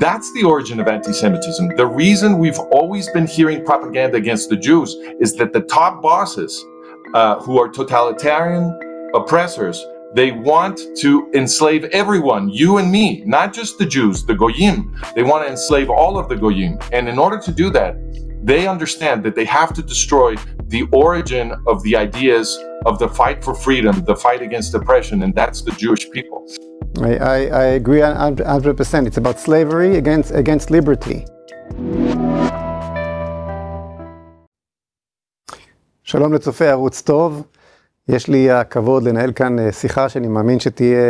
That's the origin of anti-Semitism. The reason we've always been hearing propaganda against the Jews is that the top bosses, who are totalitarian oppressors, they want to enslave everyone, you and me, not just the Jews, the Goyim. They want to enslave all of the Goyim. And in order to do that, they understand that they have to destroy the origin of the ideas of the fight for freedom, the fight against oppression, and that's the Jewish people. I agree 100%. It's about slavery against liberty. שלום לצופי ערוץ טוב. יש לי הכבוד לנהל כאן שיחה שאני מאמין שתהיה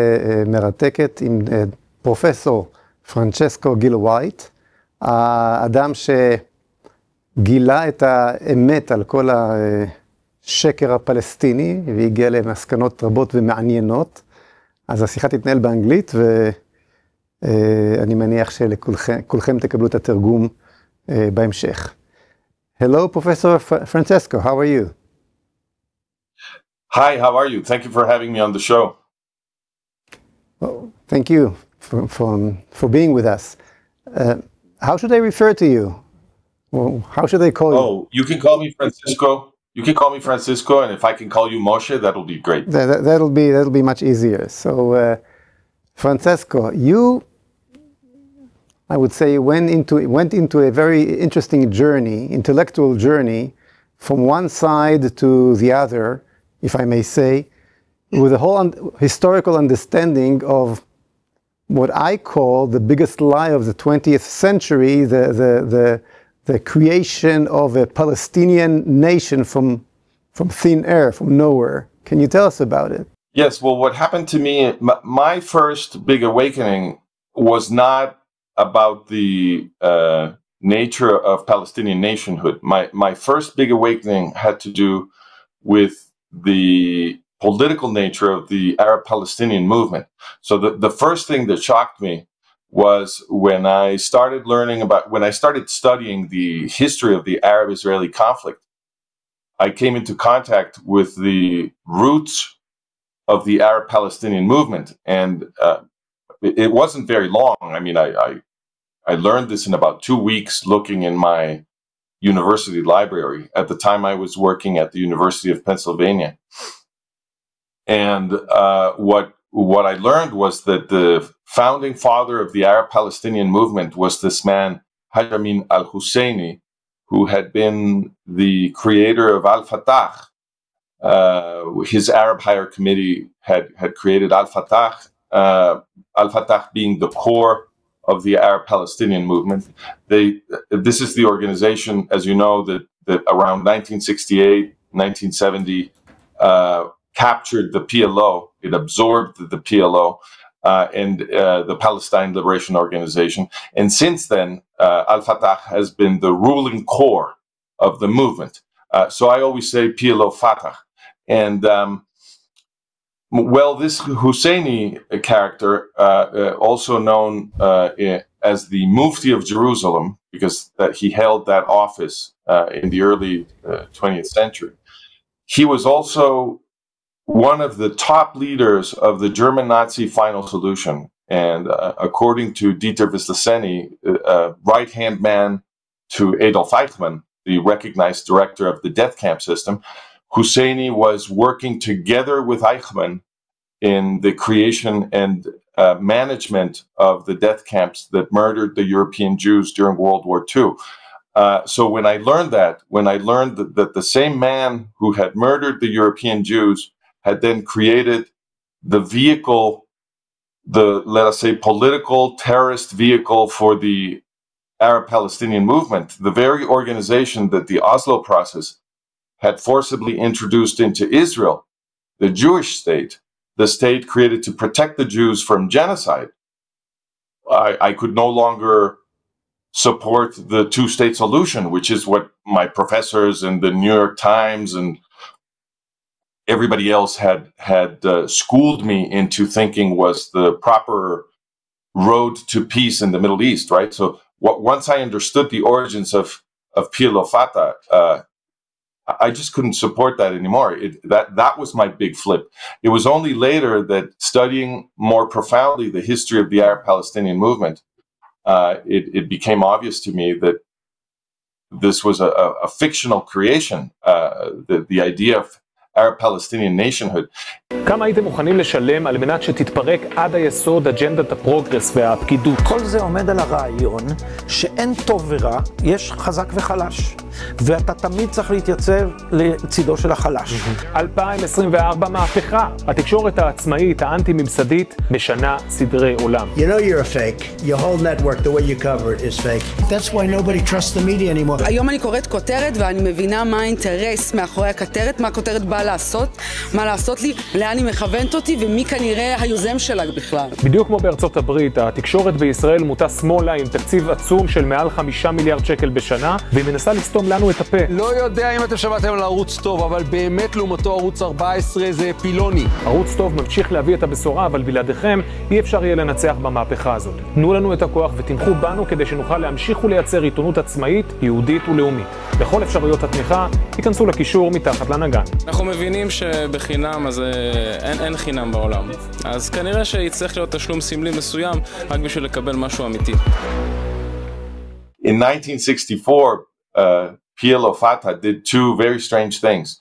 מרתקת עם פרופסור פרנצ'סקו ווייט, האדם שגילה את האמת על כל השקר הפלסטיני והגיע למסקנות רבות ומעניינות. אז השיחה תתנהל באנגלית ואני מניח שלכולכם תקבלו את התרגום בהמשך. Hello, Professor Francesco. How are you? Hi, how are you? Thank you for having me on the show. Well, thank you for being with us. How should I refer to you? Well, how should I call you? Oh, you can call me Francisco. You can call me Francisco, and if I can call you Moshe, that'll be great. That'll be much easier. So, Francesco, you, I would say, went into a very interesting journey, intellectual journey, from one side to the other, if I may say, with a whole historical understanding of what I call the biggest lie of the 20th century, the creation of a Palestinian nation from thin air, from nowhere. Can you tell us about it? Yes, well, what happened to me, my first big awakening was not about the nature of Palestinian nationhood. My first big awakening had to do with the political nature of the Arab-Palestinian movement. So the first thing that shocked me was when I started studying the history of the Arab-Israeli conflict. I came into contact with the roots of the Arab-Palestinian movement, and it wasn't very long. I mean, I learned this in about 2 weeks looking in my university library. At the time, I was working at the University of Pennsylvania. And what I learned was that the founding father of the Arab-Palestinian movement was this man, Haj Amin al-Husseini, who had been the creator of Al-Fatah. His Arab Higher Committee had created Al-Fatah, Al-Fatah being the core of the Arab-Palestinian movement. This is the organization, as you know, that around 1968, 1970, captured the PLO. It absorbed the PLO and the Palestine Liberation Organization. And since then, Al-Fatah has been the ruling core of the movement. So I always say PLO Fatah. And well, this Husseini character, also known as the Mufti of Jerusalem, because he held that office in the early 20th century, he was also one of the top leaders of the German Nazi final solution. And according to Dieter Wisliceny, right-hand man to Adolf Eichmann, the recognized director of the death camp system, Husseini was working together with Eichmann in the creation and management of the death camps that murdered the European Jews during World War II. So when I learned that the same man who had murdered the European Jews had then created the vehicle, let us say, political terrorist vehicle for the Arab-Palestinian movement, the very organization that the Oslo process had forcibly introduced into Israel, the Jewish state, the state created to protect the Jews from genocide. I could no longer support the two-state solution, which is what my professors in the New York Times and everybody else had schooled me into thinking was the proper road to peace in the Middle East, right? So once I understood the origins of PLO Fatah, I just couldn't support that anymore. That was my big flip. It was only later that studying more profoundly the history of the Arab-Palestinian movement it became obvious to me that this was a fictional creation, the idea of Arab-Palestinian nationhood. כמה הייתם מוכנים לשלם על מנת שתתפרק עד היסוד אג'נדת הפרוגרס והפקידות? כל זה עומד על הרעיון שאין טוב ורע, יש חזק וחלש. ואתה תמיד צריך להתייצב לצידו של החלש. 2024 מהפכה. התקשורת העצמאית, האנטי-ממסדית, משנה סדרי עולם. You know you're a fake. Your whole network, the way you cover it, is fake. That's why nobody trusts the media anymore. היום אני קוראת כותרת ואני מבינה מה האינטרס מאחורי הכותרת, מה הכותרת באה לעשות, מה לעשות לי, לאן היא מכוונת אותי ומי כנראה היוזם שלה בכלל. בדיוק כמו בארצות הברית, התקשורת בישראל מוטה שמאלה עם תקציב עצום של מעל 5 מיליארד שקל בשנה, והיא מנסה לסתום לנו את הפה. לא יודע אם אתם שמעתם על ערוץ טוב, אבל באמת לעומתו ערוץ 14 זה פילוני. ערוץ טוב ממשיך להביא את הבשורה, אבל בלעדיכם אי אפשר יהיה לנצח במהפכה הזאת. תנו לנו את הכוח ותמכו בנו כדי שנוכל להמשיך ולייצר עיתונות עצמאית, יהודית ולאומית. לכל אפשרויות התמיכה, ייכנסו לקישור מתחת לנגן. אנחנו מבינים שבחינם אז אין חינם בעולם. אז כנראה שיצטרך להיות תשלום סמלי מסוים רק בשביל לקבל משהו אמיתי. In 1964, PLO Fatah did two very strange things.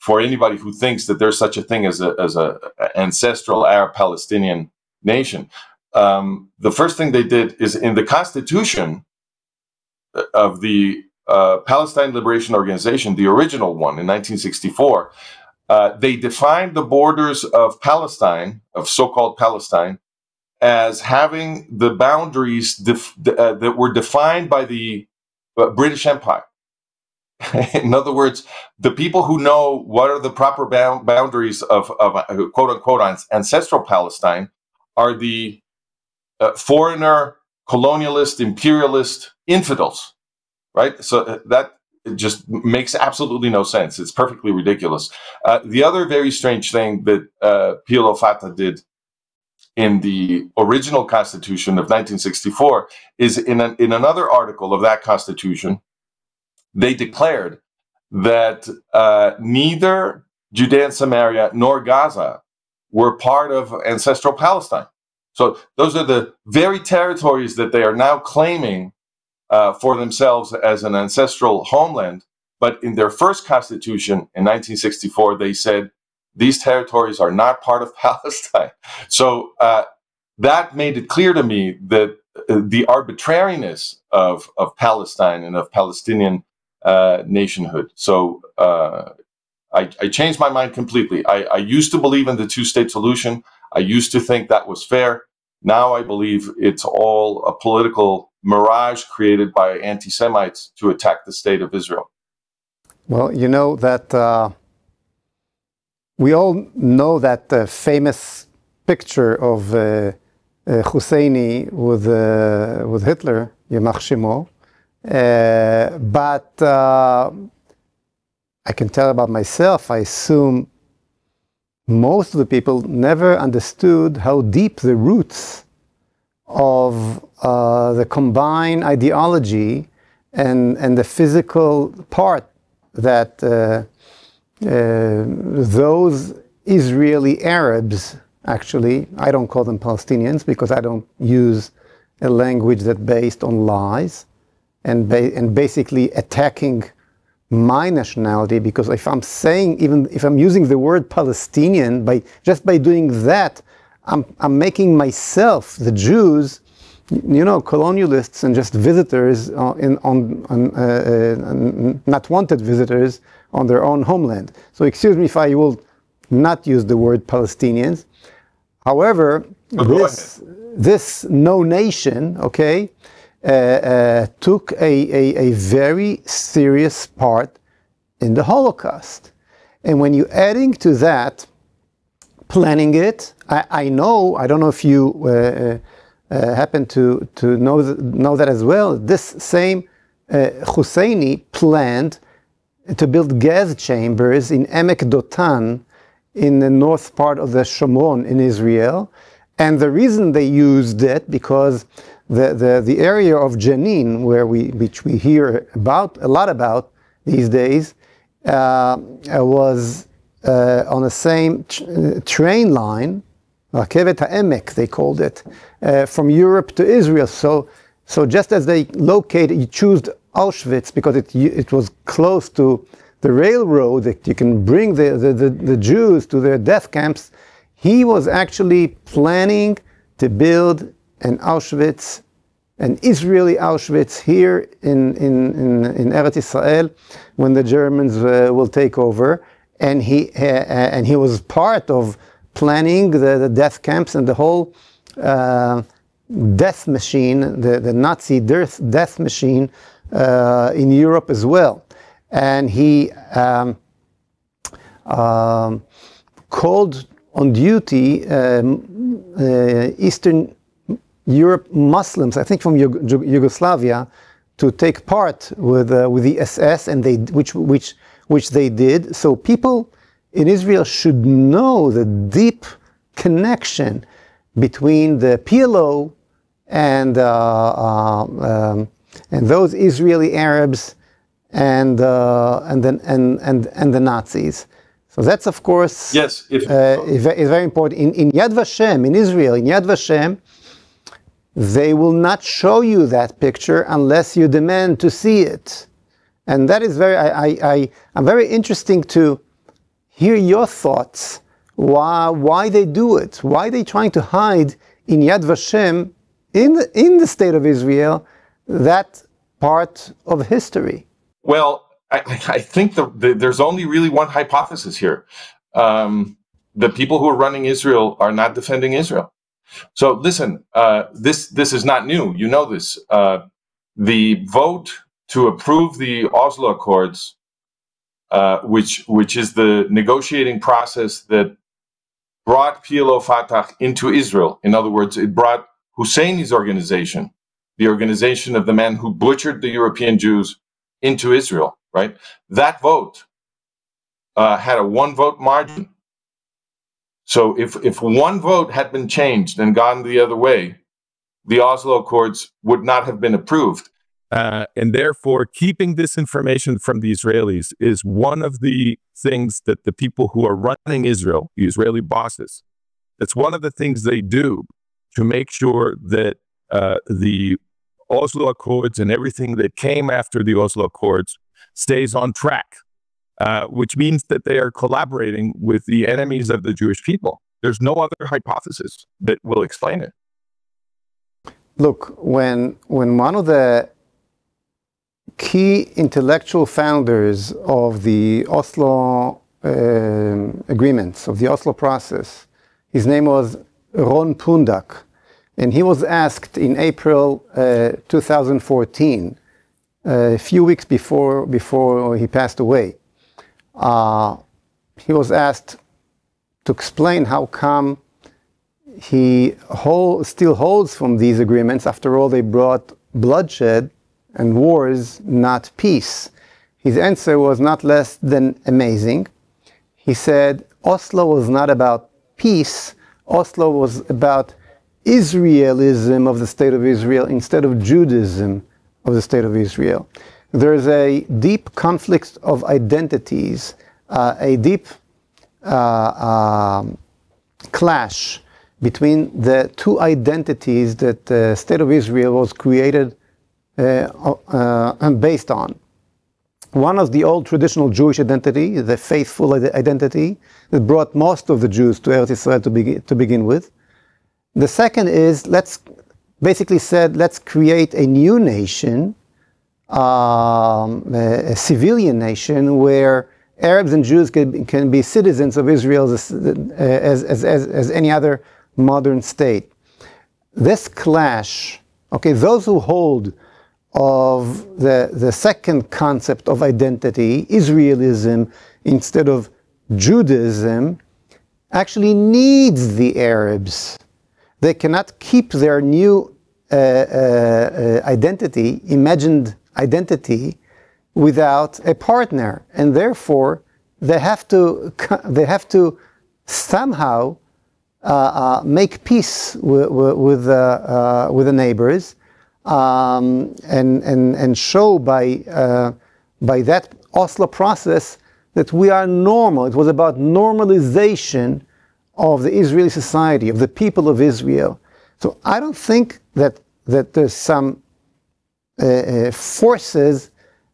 For anybody who thinks that there's such a thing as a ancestral Arab-Palestinian nation, the first thing they did is in the constitution of the Palestine Liberation Organization, the original one in 1964, they defined the borders of Palestine, of so-called Palestine, as having the boundaries that were defined by the British Empire. In other words, the people who know what are the proper boundaries of quote-unquote ancestral Palestine are the foreigner, colonialist, imperialist infidels, right? So that just makes absolutely no sense. It's perfectly ridiculous. The other very strange thing that PLO Fatah did in the original Constitution of 1964 is in another article of that Constitution, they declared that neither Judea and Samaria nor Gaza were part of ancestral Palestine. So those are the very territories that they are now claiming for themselves as an ancestral homeland. But in their first constitution in 1964, they said these territories are not part of Palestine. So that made it clear to me that the arbitrariness of Palestine and of Palestinian nationhood. So I changed my mind completely. I used to believe in the two-state solution. I used to think that was fair. Now I believe it's all a political mirage created by anti-Semites to attack the state of Israel. Well, you know that we all know that famous picture of Husseini with Hitler, Yamach Shemo. But I can tell about myself, I assume most of the people never understood how deep the roots of the combined ideology and the physical part that those Israeli Arabs, actually, I don't call them Palestinians because I don't use a language that's based on lies and basically attacking my nationality, because if I'm saying, even if I'm using the word Palestinian, just by doing that, I'm making myself, the Jews, you know, colonialists and just visitors not wanted visitors on their own homeland. So excuse me if I will not use the word Palestinians. However, this no nation, okay, took a very serious part in the Holocaust. And when you're adding to that, planning it, I know, I don't know if you happen to know that as well, this same Husseini planned to build gas chambers in Emek Dotan in the north part of the Shomron in Israel. And the reason they used it, because the area of Jenin, which we hear a lot about these days, was on the same train line, Rakevet HaEmek, they called it, from Europe to Israel. So just as they choose Auschwitz because it was close to the railroad that you can bring the Jews to their death camps, he was actually planning to build an Auschwitz, an Israeli Auschwitz here in Eretz Israel when the Germans will take over. And he was part of planning the death camps and the whole death machine, the Nazi death machine in Europe as well. And he called on duty Eastern Europe Muslims, I think from Yugoslavia, to take part with the SS, and which they did. So people in Israel should know the deep connection between the PLO and those Israeli Arabs and the Nazis. So that's, of course, yes, is very important. In Yad Vashem, in Israel, in Yad Vashem, they will not show you that picture unless you demand to see it. And that is I'm very interesting to hear your thoughts, why they do it, why they trying to hide in Yad Vashem, in the state of Israel, that part of history. Well, I think there's only really one hypothesis here. The people who are running Israel are not defending Israel. So listen, this is not new. You know this. The vote to approve the Oslo Accords, which is the negotiating process that brought PLO Fatah into Israel. In other words, it brought Husseini's organization, the organization of the men who butchered the European Jews, into Israel, right? That vote had a one-vote margin. So if one vote had been changed and gone the other way, the Oslo Accords would not have been approved. And therefore, keeping this information from the Israelis is one of the things that the people who are running Israel, the Israeli bosses, that's one of the things they do to make sure that the Oslo Accords and everything that came after the Oslo Accords stays on track, which means that they are collaborating with the enemies of the Jewish people. There's no other hypothesis that will explain it. Look, when one of the key intellectual founders of the Oslo agreements, of the Oslo process, his name was Ron Pundak, and he was asked in April 2014, a few weeks before he passed away, he was asked to explain how come he still holds from these agreements. After all, they brought bloodshed and wars, not peace. His answer was not less than amazing. He said, Oslo was not about peace. Oslo was about Israelism of the state of Israel instead of Judaism of the state of Israel. There is a deep conflict of identities, a deep clash between the two identities that the state of Israel was created and based on. One is the old traditional Jewish identity, the faithful identity that brought most of the Jews to Eretz Israel to begin with. The second is, let's create a new nation, a civilian nation where Arabs and Jews can be citizens of Israel as any other modern state. This clash, okay, those who hold of the second concept of identity, Israelism instead of Judaism, actually needs the Arabs. They cannot keep their new identity, imagined identity, without a partner, and therefore they have to somehow make peace with the neighbors, and show by that Oslo process that we are normal. It was about normalization of the Israeli society, of the people of Israel. So I don't think that there's some forces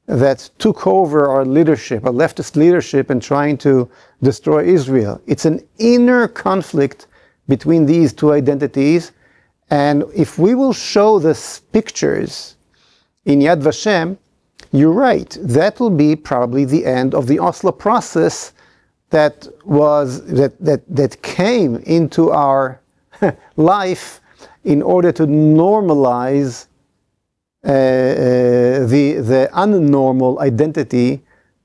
that took over our leadership, our leftist leadership, and trying to destroy Israel. It's an inner conflict between these two identities. And if we will show these pictures in Yad Vashem, you're right, that will be probably the end of the Oslo process that came into our life in order to normalize the unnormal identity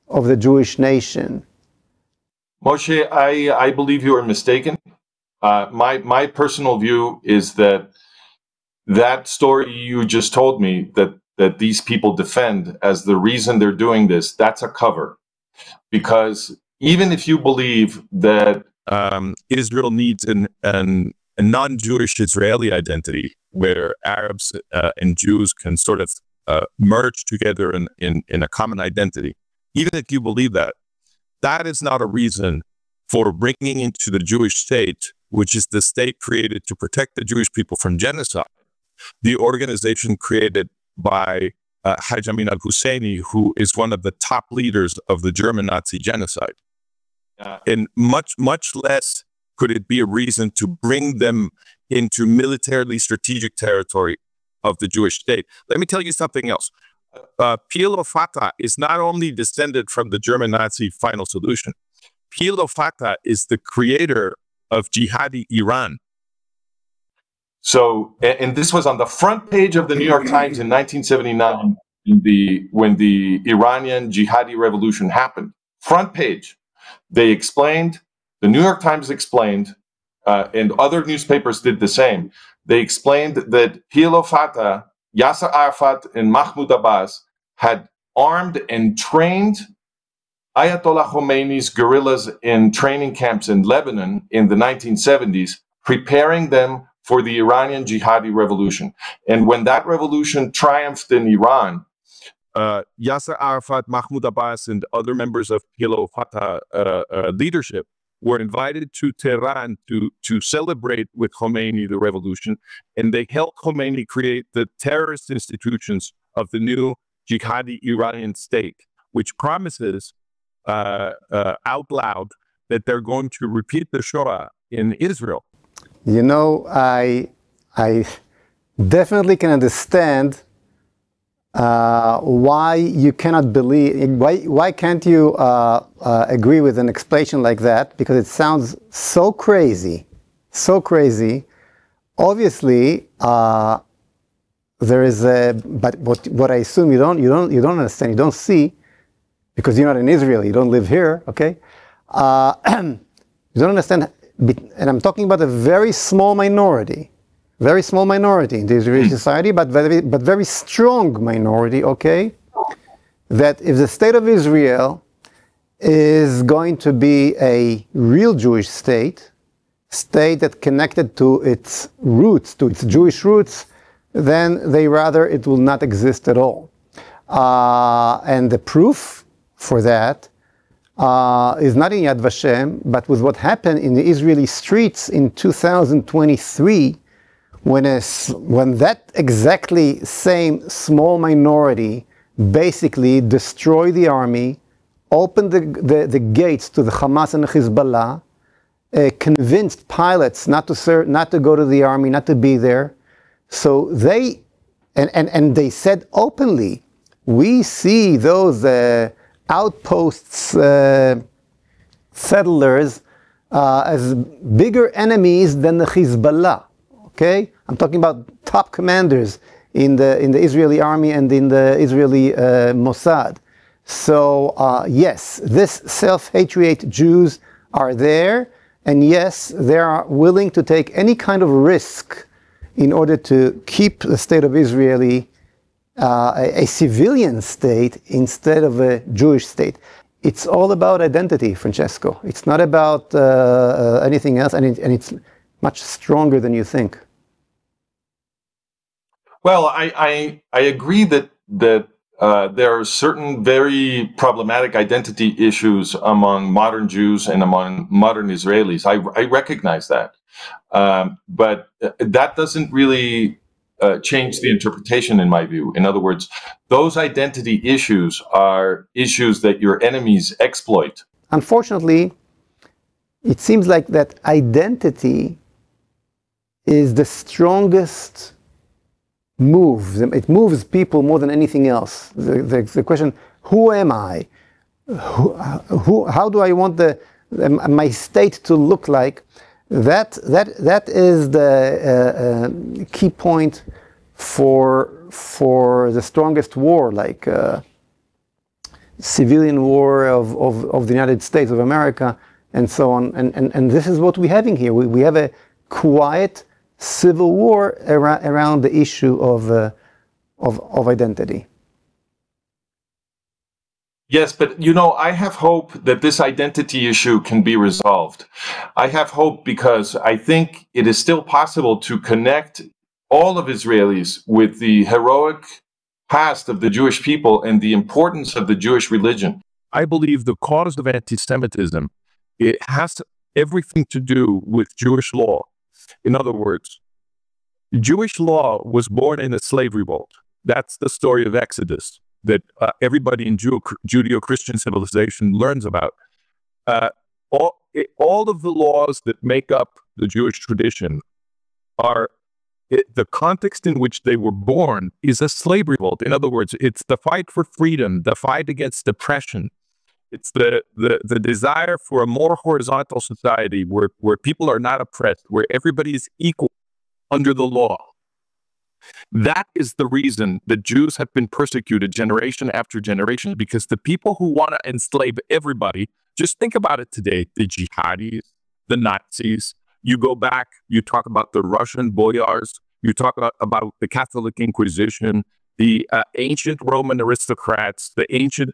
of the Jewish nation. Moshe, I believe you are mistaken. My personal view is that story you just told me that these people defend as the reason they're doing this, that's a cover. Because even if you believe that Israel needs a non-Jewish Israeli identity where Arabs and Jews can sort of merge together in a common identity, even if you believe that, that is not a reason for bringing into the Jewish state, which is the state created to protect the Jewish people from genocide, the organization created by Haj Amin al-Husseini, who is one of the top leaders of the German Nazi genocide. And much less could it be a reason to bring them into militarily strategic territory of the Jewish state. Let me tell you something else. Pilo Fatah is not only descended from the German Nazi final solution. Pilo Fatah is the creator of jihadi Iran. So, and this was on the front page of the New York Times in 1979 when the Iranian jihadi revolution happened. Front page. They explained, the New York Times explained, and other newspapers did the same. They explained that Pilo Fatah, Yasser Arafat, and Mahmoud Abbas had armed and trained Ayatollah Khomeini's guerrillas in training camps in Lebanon in the 1970s, preparing them for the Iranian jihadi revolution. And when that revolution triumphed in Iran, Yasser Arafat, Mahmoud Abbas, and other members of Pilo Fatah leadership were invited to Tehran to celebrate with Khomeini the revolution, and they helped Khomeini create the terrorist institutions of the new jihadi Iranian state, which promises out loud that they're going to repeat the Shoah in Israel. You know, I definitely can understand why you cannot believe, why can't you agree with an explanation like that? Because it sounds so crazy, so crazy. Obviously, there is a, but what I assume you don't understand, you don't see, because you're not in Israel, you don't live here, okay? You don't understand, and I'm talking about a very small minority in the Israeli society, but very strong minority, okay? That if the state of Israel is going to be a real Jewish state that connected to its roots, to its Jewish roots, then they rather it will not exist at all. And the proof for that is not in Yad Vashem, but with what happened in the Israeli streets in 2023, when that exactly same small minority basically destroyed the army, opened the gates to the Hamas and the Hezbollah, convinced pilots not to go to the army, not to be there. So they, and they said openly, we see those outposts, settlers, as bigger enemies than the Hezbollah. Okay, I'm talking about top commanders in the Israeli army and in the Israeli Mossad. So yes, this self-hatred Jews are there, and yes, they are willing to take any kind of risk in order to keep the state of Israel a civilian state instead of a Jewish state. It's all about identity, Francesco. It's not about anything else, and it's much stronger than you think. Well, I agree that there are certain very problematic identity issues among modern Jews and among modern Israelis. I recognize that. But that doesn't really change the interpretation in my view. In other words, those identity issues are issues that your enemies exploit. Unfortunately, it seems like that identity is the strongest move. It moves people more than anything else. The question, who am I? How do I want my state to look like? That is the key point for the strongest war, like civilian war of the United States of America, and so on. And this is what we're having here. We have a quiet civil war around the issue of identity. Yes, but I have hope that this identity issue can be resolved. I have hope because I think it is still possible to connect all of Israelis with the heroic past of the Jewish people and the importance of the Jewish religion. I believe the cause of anti-Semitism, it has everything to do with Jewish law. In other words, Jewish law was born in a slave revolt. That's the story of Exodus that everybody in Judeo-Christian civilization learns about. All of the laws that make up the Jewish tradition are the context in which they were born is a slave revolt. In other words, it's the fight for freedom, the fight against oppression. It's the desire for a more horizontal society where people are not oppressed, where everybody is equal under the law. That is the reason that Jews have been persecuted generation after generation, because the people who want to enslave everybody, just think about it today, the jihadis, the Nazis, you go back, you talk about the Russian boyars, you talk about the Catholic Inquisition, the ancient Roman aristocrats, the ancient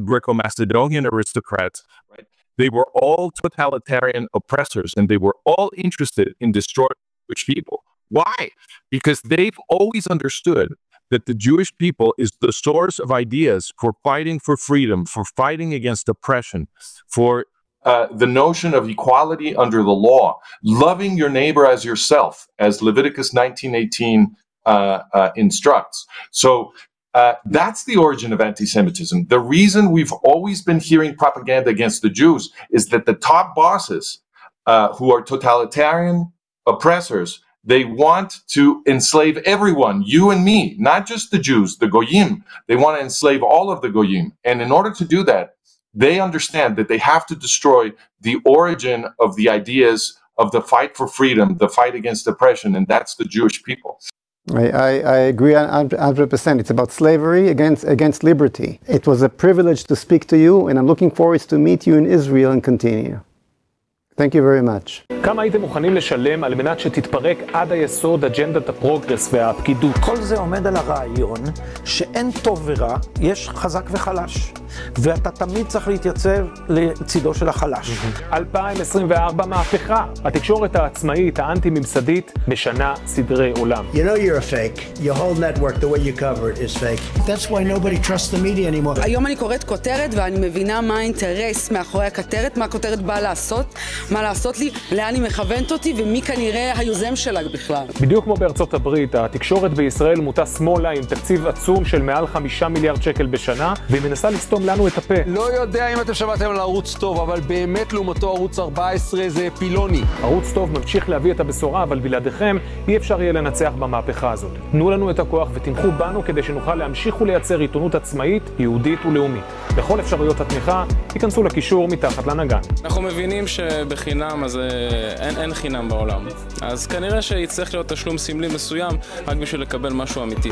Greco-Macedonian aristocrats, right? They were all totalitarian oppressors, and they were all interested in destroying Jewish people. Why? Because they've always understood that the Jewish people is the source of ideas for fighting for freedom, for fighting against oppression, for the notion of equality under the law, loving your neighbor as yourself, as Leviticus 19:18 instructs. So that's the origin of anti-Semitism. The reason we've always been hearing propaganda against the Jews is that the top bosses who are totalitarian oppressors, they want to enslave everyone, you and me, not just the Jews, the Goyim. They want to enslave all of the Goyim. And in order to do that, they understand that they have to destroy the origin of the ideas of the fight for freedom, the fight against oppression, and that's the Jewish people. I agree 100%. It's about slavery against liberty. It was a privilege to speak to you, and I'm looking forward to meet you in Israel and continue. Thank you very much. כמה הייתם מוכנים לשלם על מנת שתתפרק עד היסוד אג'נדת הפרוגרס והפקידות? כל זה עומד על הרעיון שאין טוב ורע, יש חזק וחלש. ואתה תמיד צריך להתייצב לצידו של החלש. 2024 מהפכה. התקשורת העצמאית, האנטי-ממסדית, משנה סדרי עולם. You know you're a fake. Your whole network, the way you cover it, is fake. That's why nobody trusts the media anymore. היום אני קוראת כותרת ואני מבינה מה האינטרס מאחורי הכותרת, מה הכותרת באה לעשות, מה לעשות לי, לאן היא מכוונת אותי ומי כנראה היוזם שלה בכלל. בדיוק כמו בארצות הברית, התקשורת בישראל מוטה שמאלה עם תקציב עצום של מעל 5 מיליארד שקל בשנה, והיא מנסה לסתום לנו את הפה. לא יודע אם אתם שמעתם על ערוץ טוב, אבל באמת לעומתו ערוץ 14 זה פילוני. ערוץ טוב ממשיך להביא את הבשורה, אבל בלעדיכם אי אפשר יהיה לנצח במהפכה הזאת. תנו לנו את הכוח ותמכו בנו כדי שנוכל להמשיך ולייצר עיתונות עצמאית, יהודית ולאומית. לכל אפשרויות התמיכה, ייכנסו לקישור מתחת לנגן. אנחנו מבינים שבחינם אז אין חינם בעולם. אז כנראה שיצטרך להיות תשלום סמלי מסוים רק בשביל לקבל משהו אמיתי.